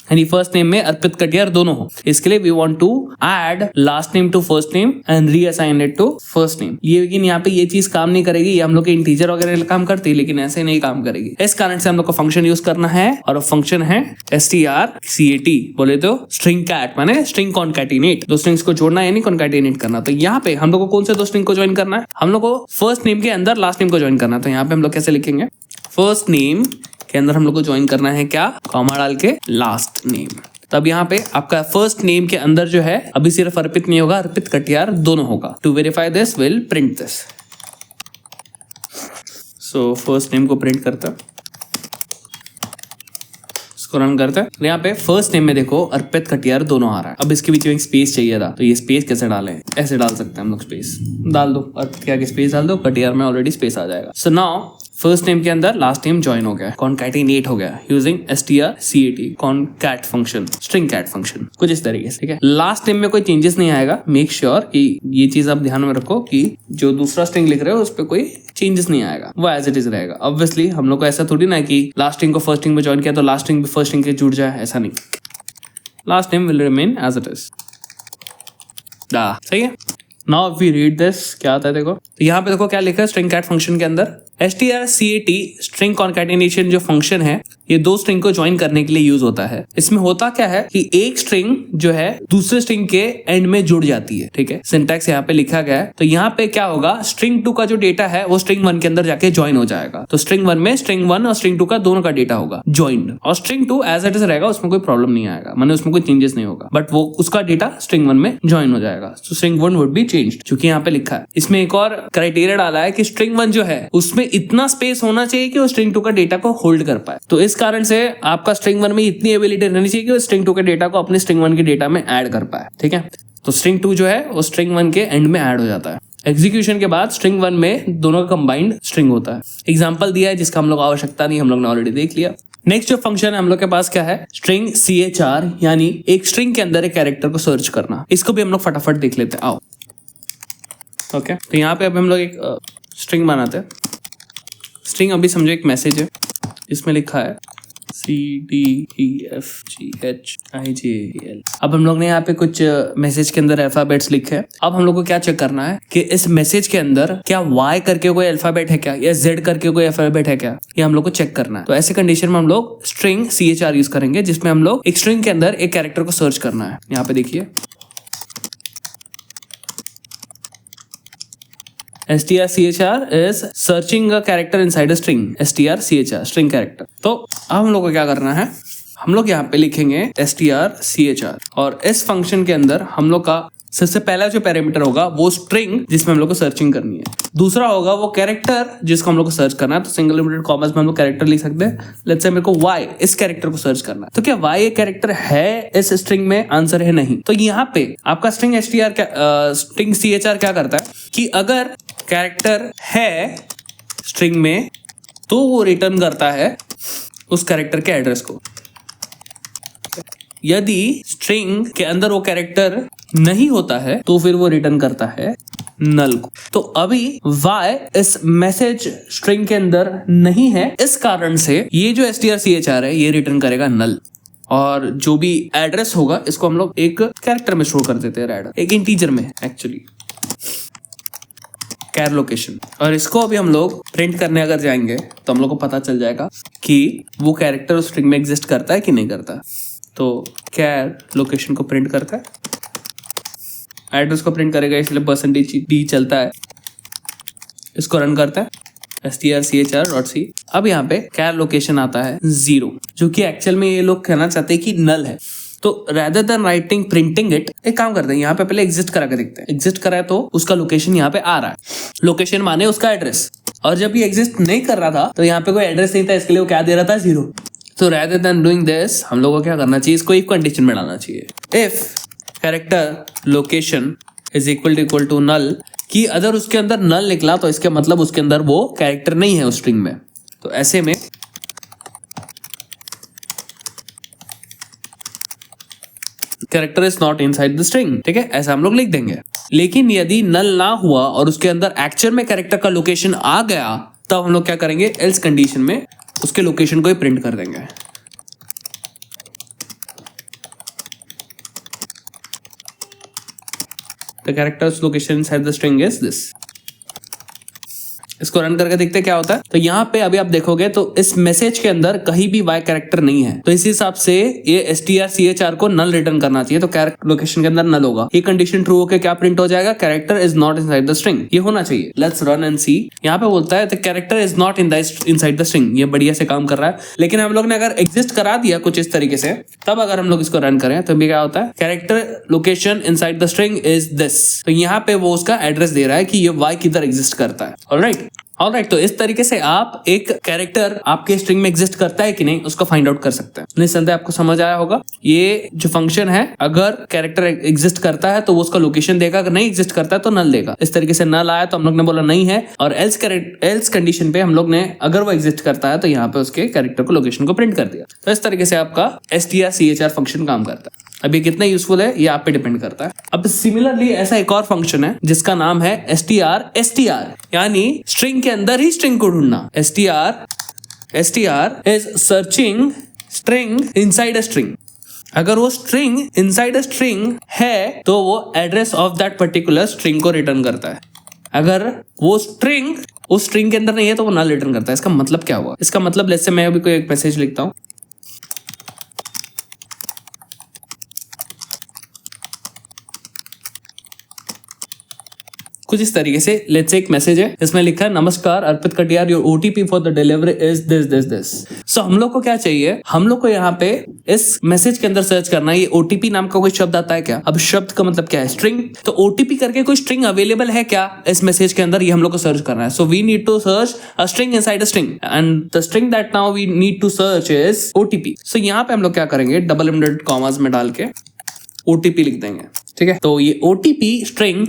यानी फर्स्ट नेम में अर्पित कटियार दोनों हो। इसके लिए we want to add last name to first name and reassign it to first name. ये लेकिन यहाँ पे ये चीज काम नहीं करेगी, ये हम लोग के इंटीजर वगैरह काम करती है, लेकिन ऐसे नहीं काम करेगी। इस कारण से हम लोग को फंक्शन यूज करना है और फंक्शन है strcat, बोले तो स्ट्रिंग कैट माने स्ट्रिंग कॉनकैटिनेट। दो स्ट्रिंग्स को जोड़ना यानी कॉनकैटिनेट करना। तो यहाँ पे हम लोग को कौन से दो स्ट्रिंग को ज्वाइन करना है, हम लोग को फर्स्ट नेम के अंदर लास्ट नेम को ज्वाइन करना है। तो यहाँ पे हम लोग कैसे लिखेंगे, फर्स्ट नेम के अंदर हम लोग को ज्वाइन करना है क्या, कॉमा डाल के लास्ट नेम। तब यहाँ पे आपका फर्स्ट नेम के अंदर जो है अभी सिर्फ अर्पित नहीं होगा, अर्पित कटियार दोनों होगा। To verify this will print this. So first name को प्रिंट करता है, इसको रन करते हैं। यहाँ पे फर्स्ट नेम में देखो अर्पित कटियार दोनों आ रहा है। अब इसके बीच में एक स्पेस चाहिए था, तो ये स्पेस कैसे डालें, ऐसे डाल सकते हैं हम लोग, स्पेस डाल दो, अर्पित के आगे स्पेस डाल दो, कटियार में ऑलरेडी स्पेस आ जाएगा। सो नाउ फर्स्ट नेम के अंदर लास्ट नेम ज्वाइन हो गया, कॉनकैटिनेट हो गया using strcat concat function, string cat function, कुछ इस तरीके से, ठीक है। लास्ट नेम में कोई चेंजेस नहीं आएगा, मेक श्योर कि ये चीज आप ध्यान में रखो कि जो दूसरा स्ट्रिंग लिख रहे हो उस पर कोई चेंजेस नहीं आएगा, वो एज इट इज रहेगा। ऑब्वियसली हम लोग को ऐसा थोड़ी ना कि लास्ट स्ट्रिंग को फर्स्ट स्ट्रिंग में ज्वाइन किया तो लास्ट स्ट्रिंग भी फर्स्ट स्ट्रिंग के जुड़ जाए, ऐसा नहीं। Last name will remain as it is, सही है। Now if we read this, क्या आता है देखो, तो यहाँ पे देखो क्या लिखा है स्ट्रिंग कैट फंक्शन के अंदर, strcat स्ट्रिंग कॉनकैटिनेशन जो फंक्शन है ये दो स्ट्रिंग को ज्वाइन करने के लिए यूज होता है। इसमें होता क्या है कि एक स्ट्रिंग जो है दूसरे स्ट्रिंग के एंड में जुड़ जाती है, ठीक है। सिंटैक्स यहाँ पे लिखा गया है। तो यहाँ पे क्या होगा, स्ट्रिंग 2 का जो डेटा है वो स्ट्रिंग 1 के अंदर जाके ज्वाइन हो जाएगा। तो स्ट्रिंग 1 में स्ट्रिंग 1 और स्ट्रिंग 2 का दोनों का डेटा होगा ज्वाइंड, और स्ट्रिंग 2 एज इट इज रहेगा, उसमें कोई प्रॉब्लम नहीं आएगा, माने उसमें कोई चेंजेस नहीं होगा, बट वो उसका डेटा स्ट्रिंग 1 में ज्वाइन हो जाएगा। तो स्ट्रिंग 1 वुड बी चेंज्ड, क्योंकि यहाँ पे लिखा है। इसमें एक और क्राइटेरिया डाला है कि स्ट्रिंग 1 जो है उसमें इतना स्पेस होना चाहिए कि वो स्ट्रिंग 2 का डेटा को होल्ड कर पाए। तो इस कारण से आपका स्ट्रिंग 1 में इतनी एबिलिटी रहनी चाहिए कि वो स्ट्रिंग 2 के डेटा को अपने स्ट्रिंग 1 के डेटा में ऐड कर पाए, ठीक है। तो स्ट्रिंग 2 जो है वो स्ट्रिंग 1 के एंड में ऐड हो जाता है। एग्जीक्यूशन के बाद स्ट्रिंग 1 में दोनों का कंबाइंड स्ट्रिंग होता है। एग्जांपल दिया है जिसका हम लोग आवश्यकता नहीं, हम लोग ने ऑलरेडी देख लिया। नेक्स्ट जो फंक्शन है हम लोग के पास क्या है, स्ट्रिंग chr, यानी एक स्ट्रिंग के अंदर एक कैरेक्टर को सर्च करना। इसको भी हम लोग फटाफट देख लेते हैं, आओ। ओके, तो यहाँ पे अब हम लोग एक स्ट्रिंग बनाते हैं। स्ट्रिंग अभी समझो एक मैसेज है, इसमें लिखा है CDEFGHIJL। अब हम लोग ने यहाँ पे कुछ मैसेज के अंदर अल्फाबेट्स लिखे हैं। अब हम लोग को क्या चेक करना है कि इस मैसेज के अंदर क्या Y करके कोई अल्फाबेट है क्या, या Z करके कोई अल्फाबेट है क्या, ये हम लोग को चेक करना है। तो ऐसे कंडीशन में हम लोग स्ट्रिंग chr यूज करेंगे, जिसमें हम लोग एक स्ट्रिंग के अंदर एक कैरेक्टर को सर्च करना है। यहाँ पे देखिए strchr is searching a character inside a string, strchr string character। तो अब हम लोग को क्या करना है, हम लोग यहाँ पे लिखेंगे strchr, और इस फंक्शन के अंदर हम लोग का सबसे पहला जो पैरामीटर होगा वो स्ट्रिंग जिसमें हम लोग को सर्चिंग करनी है, दूसरा होगा वो कैरेक्टर जिसको हम लोग को सर्च करना है। तो सिंगल इनवर्टेड कॉमास में हम लोग कैरेक्टर लिख सकते हैं। लेट्स से मेरे को y इस कैरेक्टर को सर्च करना है, तो क्या y एक कैरेक्टर है इस स्ट्रिंग में, आंसर है नहीं। तो यहाँ पे आपका स्ट्रिंग स्ट्रिंग chr क्या करता है कि अगर कैरेक्टर है स्ट्रिंग में तो वो रिटर्न करता है उस कैरेक्टर के एड्रेस को। यदि स्ट्रिंग के अंदर वो कैरेक्टर नहीं होता है तो फिर वो रिटर्न करता है नल को। तो अभी y इस मैसेज स्ट्रिंग के अंदर नहीं है, इस कारण से ये जो strchr है ये रिटर्न करेगा नल। और जो भी एड्रेस होगा इसको हम लोग एक कैरेक्टर में स्टोर कर देते हैं, रैडर एक इंटीजर में एक्चुअली, कैर लोकेशन। और इसको अभी हम लोग प्रिंट करने अगर जाएंगे तो हम लोग को पता चल जाएगा कि वो कैरेक्टर उस स्ट्रिंग में एग्जिस्ट करता है कि नहीं करता। तो कैर लोकेशन को प्रिंट करता है, एड्रेस को प्रिंट करेगा इसलिए %d चलता है, इसको रन करता है strchr.c। अब यहाँ पे कैर लोकेशन आता है 0, जो कि एक्चुअल में ये लोग कहना चाहते हैं कि नल है। तो rather than writing printing it, एक काम करते हैं, यहाँ पे पहले एग्जिस्ट करा के देखते हैं। एग्जिस्ट करा है तो उसका लोकेशन यहाँ पे आ रहा है, लोकेशन माने उसका एड्रेस। और जब ये एग्जिस्ट नहीं कर रहा था तो यहाँ पे कोई एड्रेस नहीं था, इसके लिए वो क्या दे रहा था 0। तो rather than doing this, हम लोगों को क्या करना चाहिए, इसको if कंडीशन में डालना चाहिए। if character location is equal to null, कि अगर उसके अंदर नल निकला तो इसके मतलब उसके अंदर वो कैरेक्टर नहीं है उस स्ट्रिंग में। तो ऐसे में character is not inside the string, ठीक है, ऐसा हम लोग लिख देंगे। लेकिन यदि नल ना हुआ और उसके अंदर एक्चुअल में कैरेक्टर का लोकेशन आ गया, तब हम लोग क्या करेंगे, एल्स कंडीशन में उसके लोकेशन को ही प्रिंट कर देंगे। The character's location inside the string is this। इसको रन करके देखते हैं क्या होता है। तो यहाँ पे अभी आप देखोगे तो इस मैसेज के अंदर कहीं भी y कैरेक्टर नहीं है, तो इस हिसाब से ये strchr को नल रिटर्न करना चाहिए। तो कैरेक्टर लोकेशन के अंदर नल होगा, ये कंडीशन ट्रू होके क्या प्रिंट हो जाएगा, character is not inside the string, ये होना चाहिए। लेट्स रन एंड सी। यहाँ पे बोलता है the character is not inside the string, ये बढ़िया से काम कर रहा है। लेकिन हम लोग ने अगर एग्जिस्ट करा दिया कुछ इस तरीके से, तब अगर हम लोग इसको रन करें तो भी क्या होता है, character location inside the string is this. तो यहाँ पे वो उसका एड्रेस दे रहा है कि ये y किधर एग्जिस्ट करता है। ऑलराइट, तो इस तरीके से आप एक कैरेक्टर आपके स्ट्रिंग में एग्जिस्ट करता है कि नहीं उसको फाइंड आउट कर सकते हैं। निसंदेह आपको समझ आया होगा। ये जो फंक्शन है, अगर कैरेक्टर एग्जिस्ट करता है तो वो उसका लोकेशन देगा, अगर नहीं एग्जिस्ट करता है तो नल देगा। इस तरीके से नल आया तो हम लोग ने बोला नहीं है, और एल्स कंडीशन पे हम लोग ने अगर वो एग्जिस्ट करता है तो यहाँ पे उसके कैरेक्टर को लोकेशन को प्रिंट कर दिया। तो इस तरीके से आपका strchr फंक्शन काम करता है। अब ये कितना यूजफुल है ये आप पे डिपेंड करता है। अब सिमिलरली ऐसा एक और फंक्शन है जिसका नाम है str, यानी स्ट्रिंग के अंदर ही स्ट्रिंग को ढूंढना। str is searching string inside a string. अगर वो स्ट्रिंग इनसाइड अ स्ट्रिंग है तो वो address of that particular string को रिटर्न करता है। अगर वो स्ट्रिंग उस स्ट्रिंग के अंदर नहीं है तो वो नल रिटर्न करता है। इसका मतलब क्या हुआ, इसका मतलब जैसे मैं अभी कोई एक मैसेज लिखता हूं, कुछ इस तरीके से। लेट्स से एक मैसेज है जिसमें लिखा है नमस्कार Arpit Katiyar, your OTP for the delivery is this. So हम लोग को क्या चाहिए, हम लोग को यहाँ पे इस मैसेज के अंदर सर्च करना है ये ओटीपी नाम का कोई शब्द आता है क्या। अब शब्द का मतलब क्या है, स्ट्रिंग। तो ओटीपी करके कोई स्ट्रिंग अवेलेबल है क्या इस मैसेज के अंदर, ये हम लोग को सर्च करना है। So we need to search a string inside a string and the string that now we need to search is OTP. So यहाँ पे हम लोग क्या करेंगे, डबल इनवर्टेड कॉमास में डाल के ओटीपी लिख देंगे, ठीक है। तो ये ओटीपी स्ट्रिंग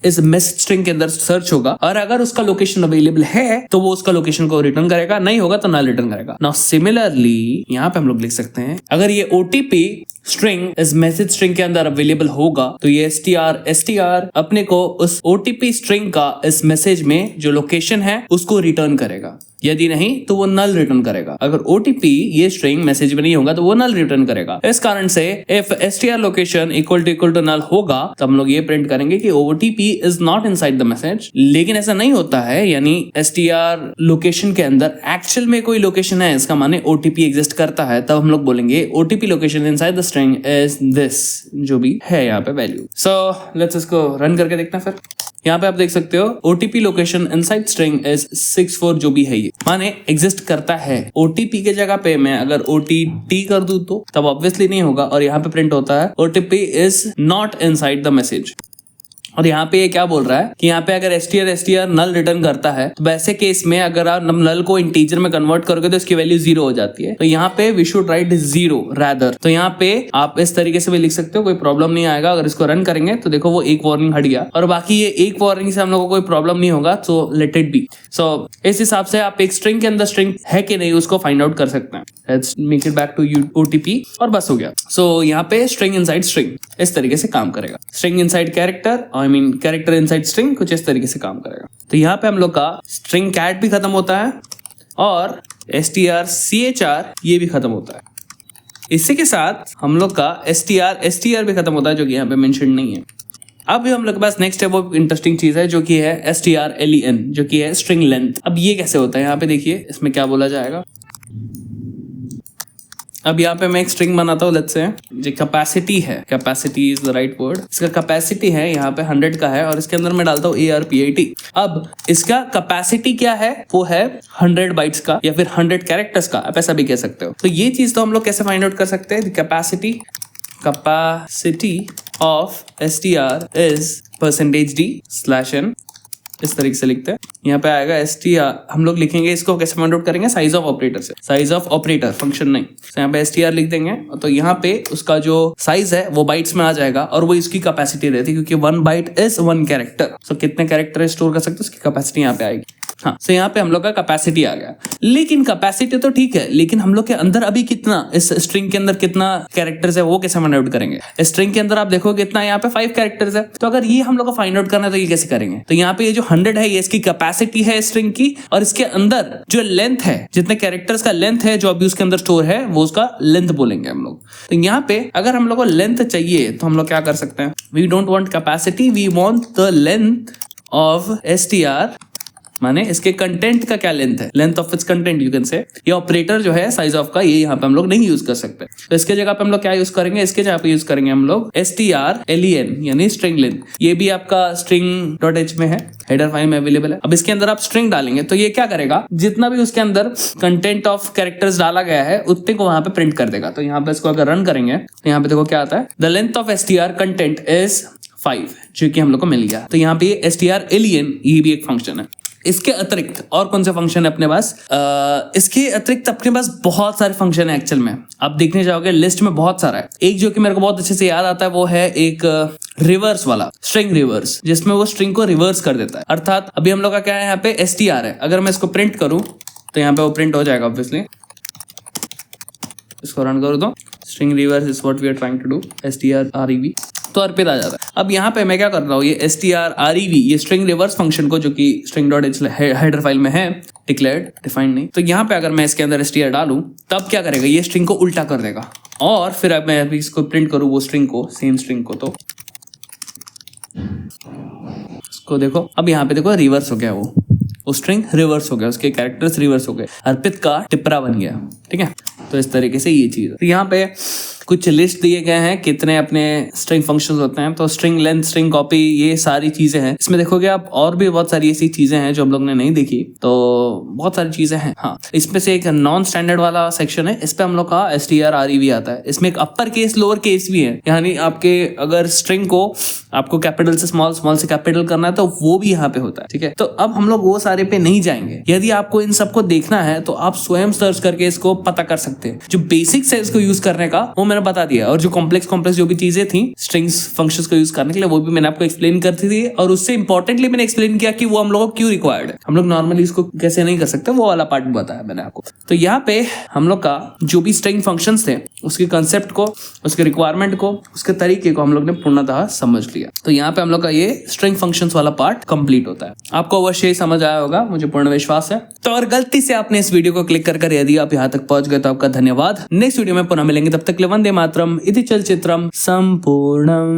इस मैसेज स्ट्रिंग के अंदर सर्च होगा, और अगर उसका लोकेशन अवेलेबल है तो वो उसका लोकेशन को रिटर्न करेगा, नहीं होगा तो नल रिटर्न करेगा। नाउ सिमिलरली यहाँ पे हम लोग लिख सकते हैं, अगर ये ओटीपी स्ट्रिंग इस मैसेज स्ट्रिंग के अंदर अवेलेबल होगा तो ये str अपने को उस ओटीपी स्ट्रिंग का इस मैसेज में जो लोकेशन है उसको रिटर्न करेगा। यदि नहीं तो वो नल रिटर्न करेगा। अगर ओटीपी ये स्ट्रिंग मैसेज में नहीं होगा तो वो नल रिटर्न करेगा। इस कारण से if str location equal to null होगा तो हम लोग ये प्रिंट करेंगे कि OTP is not inside the message. लेकिन ऐसा नहीं होता है, यानी str लोकेशन के अंदर एक्चुअल में कोई लोकेशन है, इसका माने ओटीपी एग्जिस्ट करता है, तब हम लोग बोलेंगे OTP location inside the string is this, जो भी है यहाँ पे वैल्यू। सो लेट्स इसको रन करके देखते हैं। फिर यहाँ पे आप देख सकते हो OTP location inside string is 64, जो भी है ये माने एग्जिस्ट करता है। ओटीपी के जगह पे मैं अगर ओटीटी कर दूं तो तब ऑब्वियसली नहीं होगा, और यहाँ पे प्रिंट होता है OTP is not inside the message. और यहाँ पे ये क्या बोल रहा है कि यहाँ पे अगर str नल रिटर्न करता है तो वैसे केस में अगर आप नल को इंटीजर में कन्वर्ट करोगे तो इसकी वैल्यू 0 हो जाती है। तो यहाँ पे वी शुड राइट 0 रादर। तो यहाँ पे आप इस तरीके से भी लिख सकते हो, कोई प्रॉब्लम नहीं आएगा। अगर इसको रन करेंगे तो देखो वो एक वार्निंग हट गया, और बाकी ये एक वार्निंग से हम लोग को कोई प्रॉब्लम नहीं होगा। So let it be. So इस हिसाब से आप एक स्ट्रिंग के अंदर स्ट्रिंग है कि नहीं उसको फाइंड आउट कर सकते हैं। Let's make it back to OTP और बस हो गया। सो यहाँ पे स्ट्रिंग इनसाइड स्ट्रिंग इस तरीके से काम करेगा। String inside character, I mean character inside string, कुछ इस तरीके से काम करेगा। तो यहाँ पे हम लोग का स्ट्रिंग कैट भी खत्म होता है और strchr ये भी खत्म होता है। इसी के साथ हम लोग का str भी खत्म होता है, जो कि यहाँ पे मेंशन नहीं है। अब हम लोग के पास नेक्स्ट है वो इंटरेस्टिंग चीज है जो कि है strlen, जो कि है स्ट्रिंग लेंथ। अब ये कैसे होता है, यहाँ पे देखिए इसमें क्या बोला जाएगा। अब यहाँ पे मैं एक स्ट्रिंग बनाता हूँ, लेट्स से जो कैपेसिटी है, capacity is the right word, इसका कैपेसिटी है यहाँ पे 100 का है और इसके अंदर मैं डालता हूँ ARPIT। अब इसका कैपेसिटी क्या है, वो है 100 बाइट्स का या फिर 100 कैरेक्टर्स का, आप ऐसा भी कह सकते हो। तो ये चीज तो हम लोग कैसे फाइंड आउट कर सकते हैं, capacity of str is %d/n, इस तरीके से लिखते हैं। यहाँ पे आएगा str, हम लोग लिखेंगे इसको कैसे फाइंड आउट करेंगे, साइज ऑफ ऑपरेटर से, साइज ऑफ ऑपरेटर फंक्शन नहीं। तो यहाँ पे str लिख देंगे तो यहाँ पे उसका जो साइज है वो बाइट्स में आ जाएगा और वो इसकी कैपेसिटी रहती है, क्योंकि 1 बाइट इज 1 कैरेक्टर। सो कितने कैरेक्टर स्टोर कर सकते हो उसकी कैपेसिटी यहाँ पे आएगी। हाँ, सो यहाँ पे हम लोग का कैपेसिटी आ गया। लेकिन कैपेसिटी तो ठीक है, लेकिन हम लोग के अंदर अभी कितना, इस स्ट्रिंग के अंदर कितना कैरेक्टर्स है वो कैसे फाइंड आउट करेंगे। स्ट्रिंग के अंदर आप देखो कितना, यहाँ पे 5 कैरेक्टर्स है। तो अगर ये हम लोग को फाइंड आउट करना है तो ये कैसे करेंगे। तो यहाँ पे ये जो 100 है ये इसकी कैपेसिटी है स्ट्रिंग की, और इसके अंदर जो लेंथ है, जितने कैरेक्टर्स का लेंथ है जो अभी उसके अंदर स्टोर है, वो उसका लेंथ बोलेंगे हम लोग। तो यहाँ पे अगर हम लोग को लेंथ चाहिए तो हम लोग क्या कर सकते हैं, we don't want capacity, we want the length of str, माने इसके कंटेंट का क्या लेंथ है, length of its content you can say. ये ऑपरेटर जो है साइज ऑफ का, ये यहाँ पे हम लोग नहीं यूज कर सकते। तो इसके जगह पे हम लोग क्या यूज करेंगे, इसके जगह पे यूज करेंगे हम लोग strlen यानी स्ट्रिंग लेंथ। ये भी आपका string.h में है, हेडर फाइल में अवेलेबल है। अब इसके अंदर आप स्ट्रिंग डालेंगे तो ये क्या करेगा, जितना भी उसके अंदर कंटेंट ऑफ कैरेक्टर्स डाला गया है उतने को वहां पे प्रिंट कर देगा। तो यहाँ पे इसको अगर रन करेंगे तो यहाँ पे देखो क्या आता है, the length of str content is 5, जो कि हम लोग को मिल गया। तो यहाँ पे strlen ये भी एक फंक्शन है। इसके अतिरिक्त और कौन से फंक्शन है अपने पास, इसके अतिरिक्त अपने पास बहुत सारे फंक्शन है एक्चुअल में। आप देखने जाओगे लिस्ट में बहुत सारा है। एक जो कि मेरे को बहुत अच्छे से याद आता है वो है एक रिवर्स वाला, स्ट्रिंग रिवर्स, जिसमें वो स्ट्रिंग को रिवर्स कर देता है। अर्थात अभी हम लोग का क्या है, यहाँ पे str है, अगर मैं इसको प्रिंट करूं तो यहाँ पे वो प्रिंट हो जाएगा ऑब्वियसली। इसको रन करो तो string reverse is what we are trying to do, strrev, तो अर्पित आ जाता है। अब यहाँ पे मैं क्या कर रहा हूँ, ये strrev, ये स्ट्रिंग रिवर्स फंक्शन को, जो कि string.h हेडर फाइल में है, डिक्लेयर्ड, डिफाइंड नहीं। तो यहाँ पे अगर मैं इसके अंदर str डालूं तब क्या करेगा, ये स्ट्रिंग को उल्टा कर देगा। और फिर अब मैं अभी इसको प्रिंट करूँ वो स्ट्रिंग को, सेम स्ट्रिंग को, तो इसको देखो, अब यहाँ पे देखो रिवर्स हो गया, वो स्ट्रिंग रिवर्स हो गया, उसके कैरेक्टर्स रिवर्स हो गए, अर्पित का टिपरा बन गया। ठीक है, तो इस तरीके से ये चीज। तो यहाँ पे कुछ लिस्ट दिए गए हैं कितने अपने स्ट्रिंग फंक्शंस होते हैं। तो स्ट्रिंग लेंथ, स्ट्रिंग कॉपी, ये सारी चीजें हैं। इसमें देखोगे आप और भी बहुत सारी ऐसी चीजें हैं जो हम लोग ने नहीं देखी, तो बहुत सारी चीजें हैं। हाँ, इसमें से एक नॉन स्टैंडर्ड वाला सेक्शन है, इस पे हम लोग का strrev आता है। इसमें एक अपर केस लोअर केस भी है, यानी आपके अगर स्ट्रिंग को आपको कैपिटल से स्मॉल, स्मॉल से कैपिटल करना है तो वो भी यहाँ पे होता है। ठीक है, तो अब हम लोग वो सारे पे नहीं जाएंगे। यदि आपको इन सबको देखना है तो आप स्वयं सर्च करके इसको पता कर सकते हैं। जो बेसिक्स है इसको यूज करने का वो मैंने बता दिया, और जो कॉम्प्लेक्स जो भी चीजें थी स्ट्रिंग्स फंक्शंस को यूज करने के लिए वो भी मैंने आपको एक्सप्लेन कर दी थी। और उससे इंपॉर्टेंटली मैंने एक्सप्लेन किया कि वो हम लोग को क्यों रिक्वायर्ड है, हम लोग नॉर्मली इसको कैसे नहीं कर सकते, वो वाला पार्ट बताया मैंने आपको। तो यहाँ पे हम लोग का जो भी स्ट्रिंग फंक्शंस थे उसके कंसेप्ट को, उसके रिक्वायरमेंट को, उसके तरीके को हम लोग ने पूर्णतः समझ लिया। तो यहाँ पे हम लोग का ये स्ट्रिंग फंक्शंस वाला पार्ट कंप्लीट होता है। आपको अवश्य समझ आया होगा, मुझे पूर्ण विश्वास है। तो अगर गलती से आपने इस वीडियो को क्लिक कर यदि आप यहाँ तक पहुंच गए तो आपका धन्यवाद। नेक्स्ट वीडियो में पुनः मिलेंगे, तब तक के लिए वंदे मातरम इति चलचित्रम संपूर्णम।